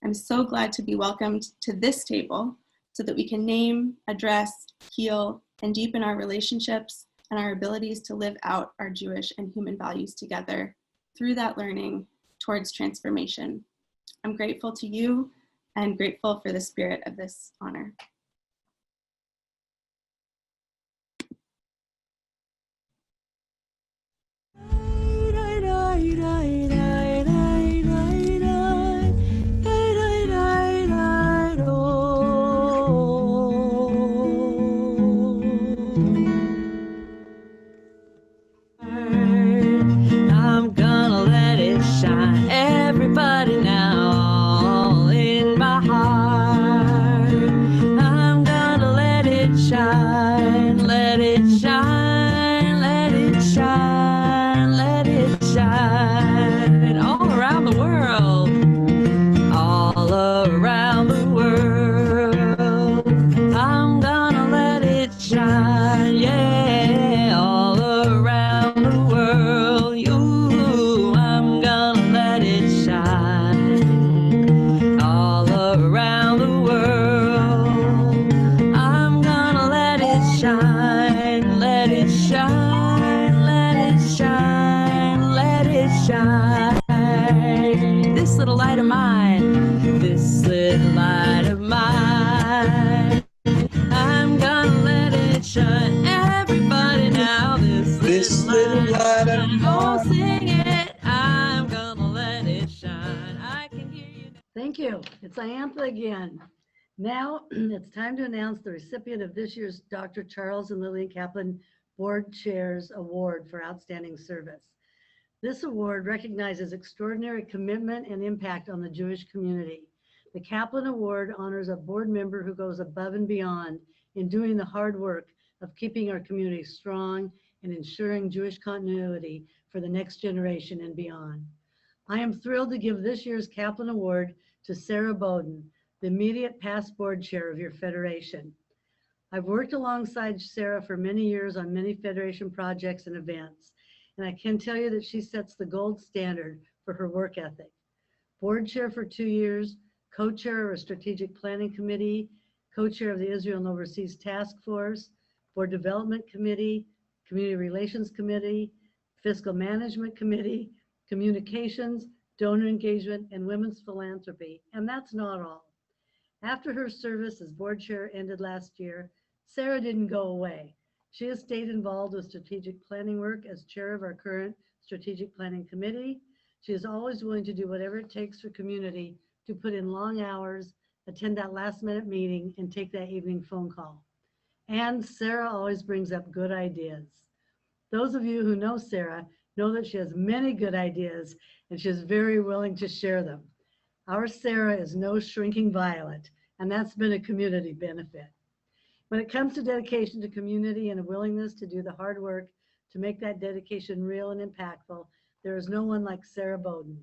N: I'm so glad to be welcomed to this table so that we can name, address, heal, and deepen our relationships and our abilities to live out our Jewish and human values together through that learning towards transformation. I'm grateful to you and grateful for the spirit of this honor.
O: I'm gonna let it shine. Everybody now in my heart. I'm gonna let it shine, let it shine, let it shine, let it shine all around the world, all around the world. I'm gonna let it shine, yeah, all around the world. You, I'm gonna let it shine all around the world. little light of mine, this little light of mine. I'm gonna let it shine. Everybody now, this little light of mine. Oh, sing it. I'm gonna let it shine. I can hear you.
B: Thank you. It's Iantha again. Now it's time to announce the recipient of this year's Dr. Charles and Lillian Kaplan Board Chairs Award for Outstanding Service. This award recognizes extraordinary commitment and impact on the Jewish community. The Kaplan Award honors a board member who goes above and beyond in doing the hard work of keeping our community strong and ensuring Jewish continuity for the next generation and beyond. I am thrilled to give this year's Kaplan Award to Sarah Bowden, the immediate past board chair of your federation. I've worked alongside Sarah for many years on many federation projects and events, and I can tell you that she sets the gold standard for her work ethic. Board chair for 2 years, co-chair of a strategic planning committee, co-chair of the Israel and Overseas Task Force, Board Development Committee, Community Relations Committee, Fiscal Management Committee, Communications, Donor Engagement, and Women's Philanthropy, and that's not all. After her service as board chair ended last year, Sarah didn't go away. She has stayed involved with strategic planning work as chair of our current strategic planning committee. She is always willing to do whatever it takes for community to put in long hours, attend that last minute meeting, and take that evening phone call. And Sarah always brings up good ideas. Those of you who know Sarah know that she has many good ideas and she is very willing to share them. Our Sarah is no shrinking violet, and that's been a community benefit. When it comes to dedication to community and a willingness to do the hard work to make that dedication real and impactful, there is no one like Sarah Bowden,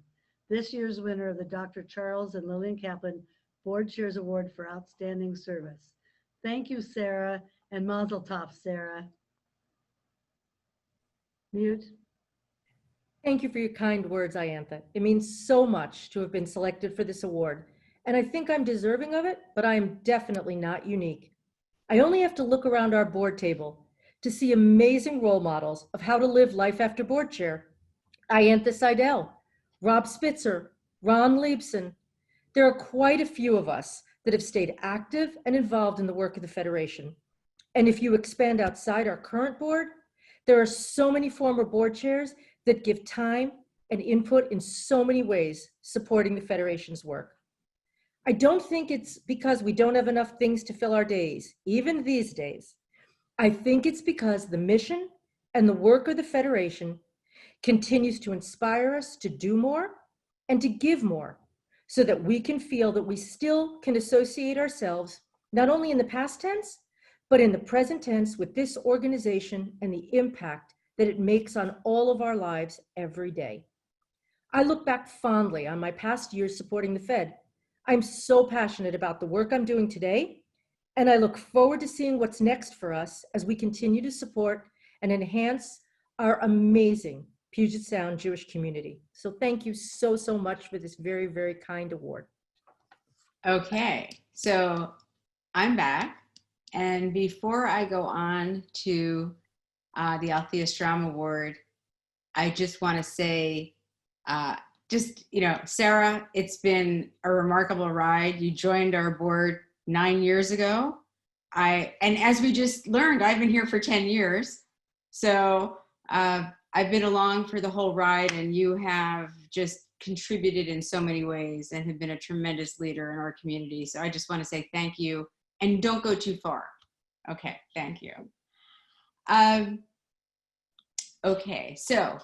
B: this year's winner of the Dr. Charles and Lillian Kaplan Board Chairs Award for Outstanding Service. Thank you, Sarah, and Mazel Tov, Sarah. Mute.
P: Thank you for your kind words, Iantha. It means so much to have been selected for this award, and I think I'm deserving of it, but I am definitely not unique. I only have to look around our board table to see amazing role models of how to live life after board chair. Iantha Seidel, Rob Spitzer, Ron Liebson. There are quite a few of us that have stayed active and involved in the work of the Federation. And if you expand outside our current board, there are so many former board chairs that give time and input in so many ways supporting the Federation's work. I don't think it's because we don't have enough things to fill our days, even these days. I think it's because the mission and the work of the Federation continues to inspire us to do more and to give more so that we can feel that we still can associate ourselves, not only in the past tense, but in the present tense with this organization and the impact that it makes on all of our lives every day. I look back fondly on my past years supporting the Fed. I'm so passionate about the work I'm doing today, and I look forward to seeing what's next for us as we continue to support and enhance our amazing Puget Sound Jewish community. So thank you so, so much for this very, very kind award.
C: Okay, so I'm back. And before I go on to the Althea Strom Award, I just want to say, Sarah, it's been a remarkable ride. You joined our board 9 years ago. And as we just learned, I've been here for 10 years. So I've been along for the whole ride, and you have just contributed in so many ways and have been a tremendous leader in our community. So I just want to say thank you, and don't go too far. Okay, thank you. Okay, so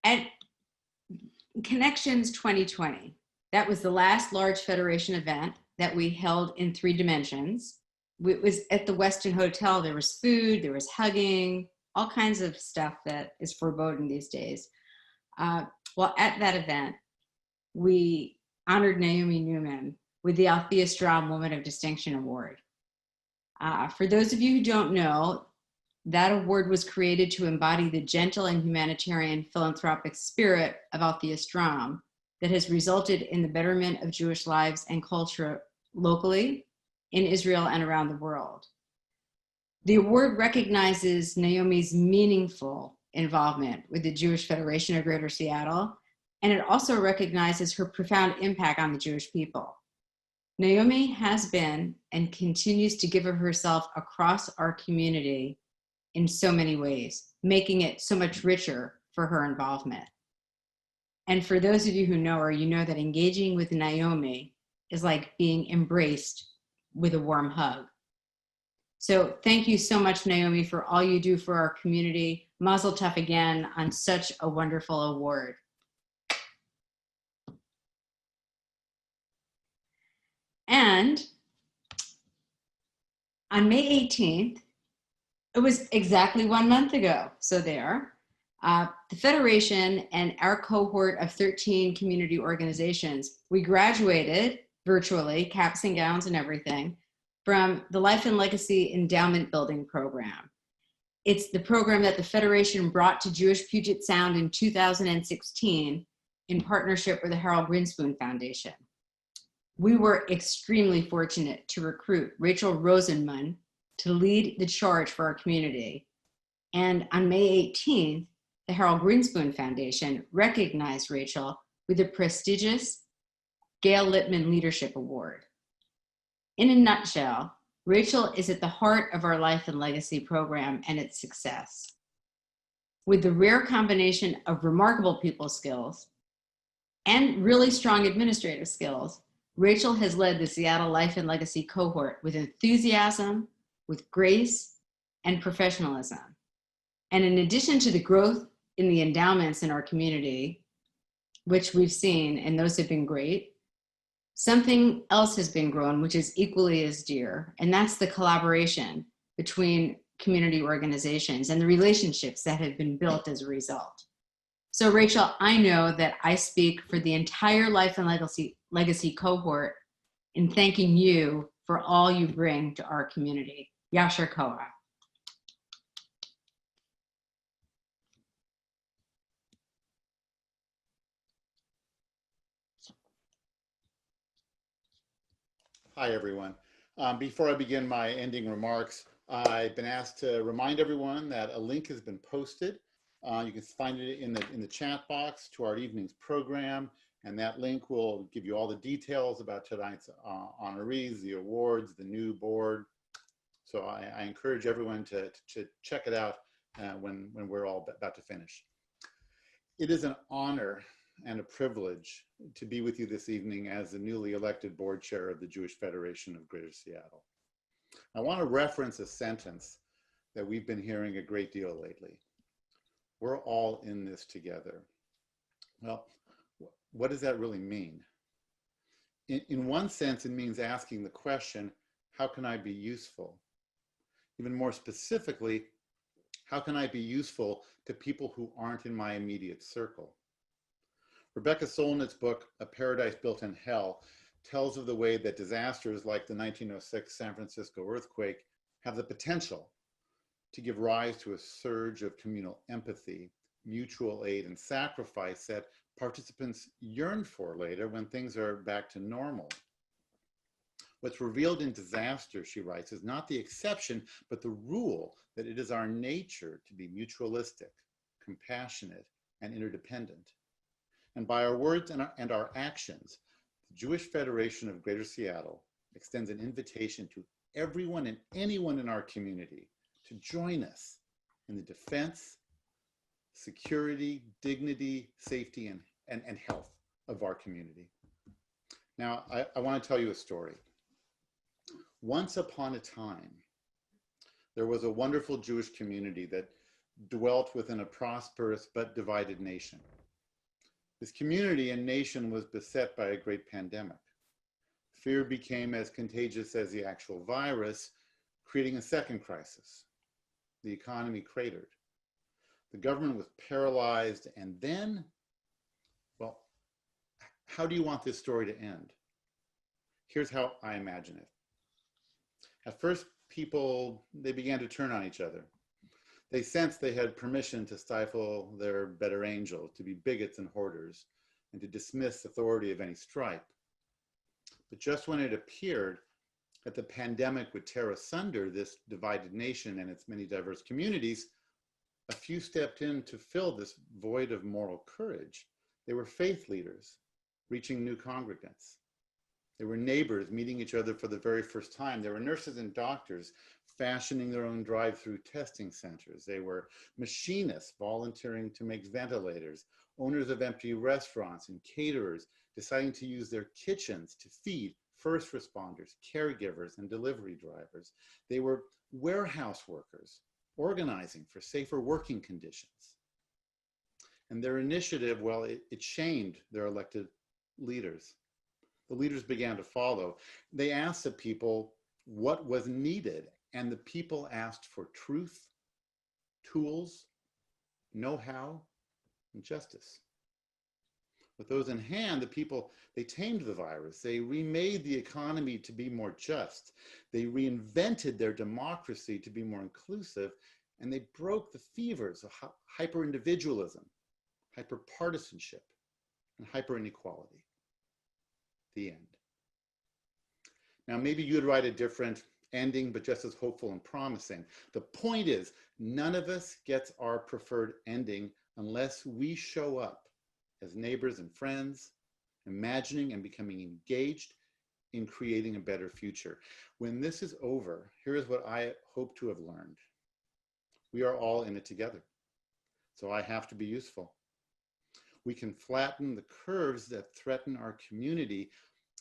C: at Connections 2020, that was the last large Federation event that we held in 3 dimensions. It was at the Westin Hotel. There was food, there was hugging, all kinds of stuff that is foreboding these days. Well, at that event, we honored Naomi Newman with the Althea Strom Woman of Distinction Award. For those of you who don't know, that award was created to embody the gentle and humanitarian philanthropic spirit of Althea Strom that has resulted in the betterment of Jewish lives and culture locally, in Israel, and around the world. The award recognizes Naomi's meaningful involvement with the Jewish Federation of Greater Seattle And it also recognizes her profound impact on the Jewish people. Naomi has been and continues to give of herself across our community in so many ways, making it so much richer for her involvement. And for those of you who know her, you know that engaging with Naomi is like being embraced with a warm hug. So thank you so much, Naomi, for all you do for our community. Mazel tov again on such a wonderful award. And on May 18th, it was exactly 1 month ago. So there, the Federation and our cohort of 13 community organizations, we graduated virtually, caps and gowns and everything, from the Life and Legacy Endowment Building Program. It's the program that the Federation brought to Jewish Puget Sound in 2016 in partnership with the Harold Grinspoon Foundation. We were extremely fortunate to recruit Rachel Rosenman to lead the charge for our community. And on May 18th, the Harold Grinspoon Foundation recognized Rachel with the prestigious Gail Littman Leadership Award. In a nutshell, Rachel is at the heart of our Life and Legacy program and its success. With the rare combination of remarkable people skills and really strong administrative skills, Rachel has led the Seattle Life and Legacy cohort with enthusiasm, with grace, and professionalism. And in addition to the growth in the endowments in our community, which we've seen, and those have been great, something else has been grown, which is equally as dear, and that's the collaboration between community organizations and the relationships that have been built as a result. So Rachel, I know that I speak for the entire Life and Legacy cohort in thanking you for all you bring to our community. Yasher Koach.
E: Hi, everyone. Before I begin my ending remarks, I've been asked to remind everyone that a link has been posted. You can find it in the chat box to our evening's program, and that link will give you all the details about tonight's honorees, the awards, the new board. So I encourage everyone to check it out when we're all about to finish. It is an honor and a privilege to be with you this evening as the newly elected board chair of the Jewish Federation of Greater Seattle. I want to reference a sentence that we've been hearing a great deal lately. We're all in this together. Well, what does that really mean? In one sense, it means asking the question, how can I be useful? Even more specifically, how can I be useful to people who aren't in my immediate circle? Rebecca Solnit's book, A Paradise Built in Hell, tells of the way that disasters like the 1906 San Francisco earthquake have the potential to give rise to a surge of communal empathy, mutual aid, and sacrifice that participants yearn for later when things are back to normal. What's revealed in disaster, she writes, is not the exception, but the rule that it is our nature to be mutualistic, compassionate, and interdependent. And by our words and our actions, the Jewish Federation of Greater Seattle extends an invitation to everyone and anyone in our community to join us in the defense, security, dignity, safety, and health of our community. Now, I want to tell you a story. Once upon a time, there was a wonderful Jewish community that dwelt within a prosperous but divided nation. This community and nation was beset by a great pandemic. Fear became as contagious as the actual virus, creating a second crisis. The economy cratered. The government was paralyzed, and then, well, how do you want this story to end? Here's how I imagine it. At first, people, they began to turn on each other. They sensed they had permission to stifle their better angels, to be bigots and hoarders, and to dismiss authority of any stripe. But just when it appeared that the pandemic would tear asunder this divided nation and its many diverse communities, a few stepped in to fill this void of moral courage They were faith leaders reaching new congregants. They were neighbors meeting each other for the very first time. They were nurses and doctors fashioning their own drive-through testing centers. They were machinists volunteering to make ventilators, owners of empty restaurants and caterers deciding to use their kitchens to feed first responders, caregivers, and delivery drivers. They were warehouse workers organizing for safer working conditions. And their initiative, well, it shamed their elected leaders. The leaders began to follow. They asked the people what was needed, and the people asked for truth, tools, know-how, and justice. With those in hand, the people, they tamed the virus. They remade the economy to be more just. They reinvented their democracy to be more inclusive, and they broke the fevers of hyper-individualism, hyper-partisanship, and hyper-inequality. The end. Now, maybe you'd write a different ending, but just as hopeful and promising. The point is, none of us gets our preferred ending unless we show up as neighbors and friends, imagining and becoming engaged in creating a better future. When this is over, here is what I hope to have learned. We are all in it together, so I have to be useful. We can flatten the curves that threaten our community,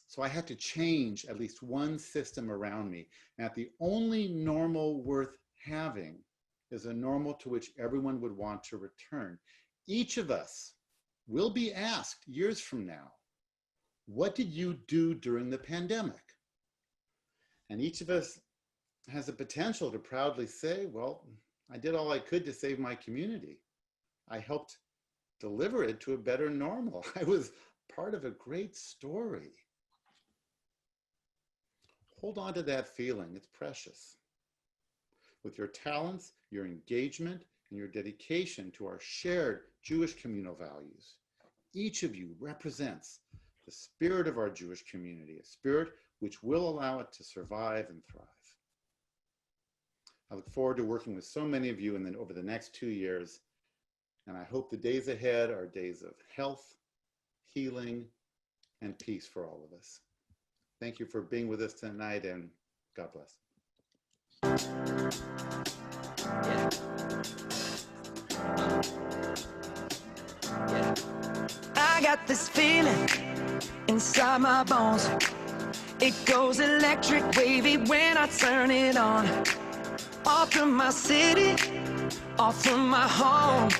E: so I had to change at least one system around me. And the only normal worth having is a normal to which everyone would want to return. Each of us will be asked years from now, what did you do during the pandemic? And each of us has the potential to proudly say, well, I did all I could to save my community. I helped deliver it to a better normal. I was part of a great story. Hold on to that feeling, it's precious. With your talents, your engagement, and your dedication to our shared Jewish communal values, each of you represents the spirit of our Jewish community, a spirit which will allow it to survive and thrive. I look forward to working with so many of you over the next 2 years, and I hope the days ahead are days of health, healing, and peace for all of us. Thank you for being with us tonight, and God bless.
O: I got this feeling inside my bones. It goes electric wavy when I turn it on. Off from my city, off from my home.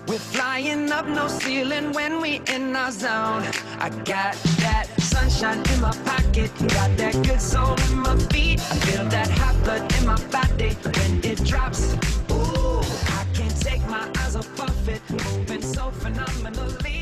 O: We're flying up no ceiling when we in our zone. I got that sunshine in my pocket, got that good soul in my feet. I feel that hot blood in my body when it drops. Ooh, I can't take my eyes off of it, moving so phenomenally.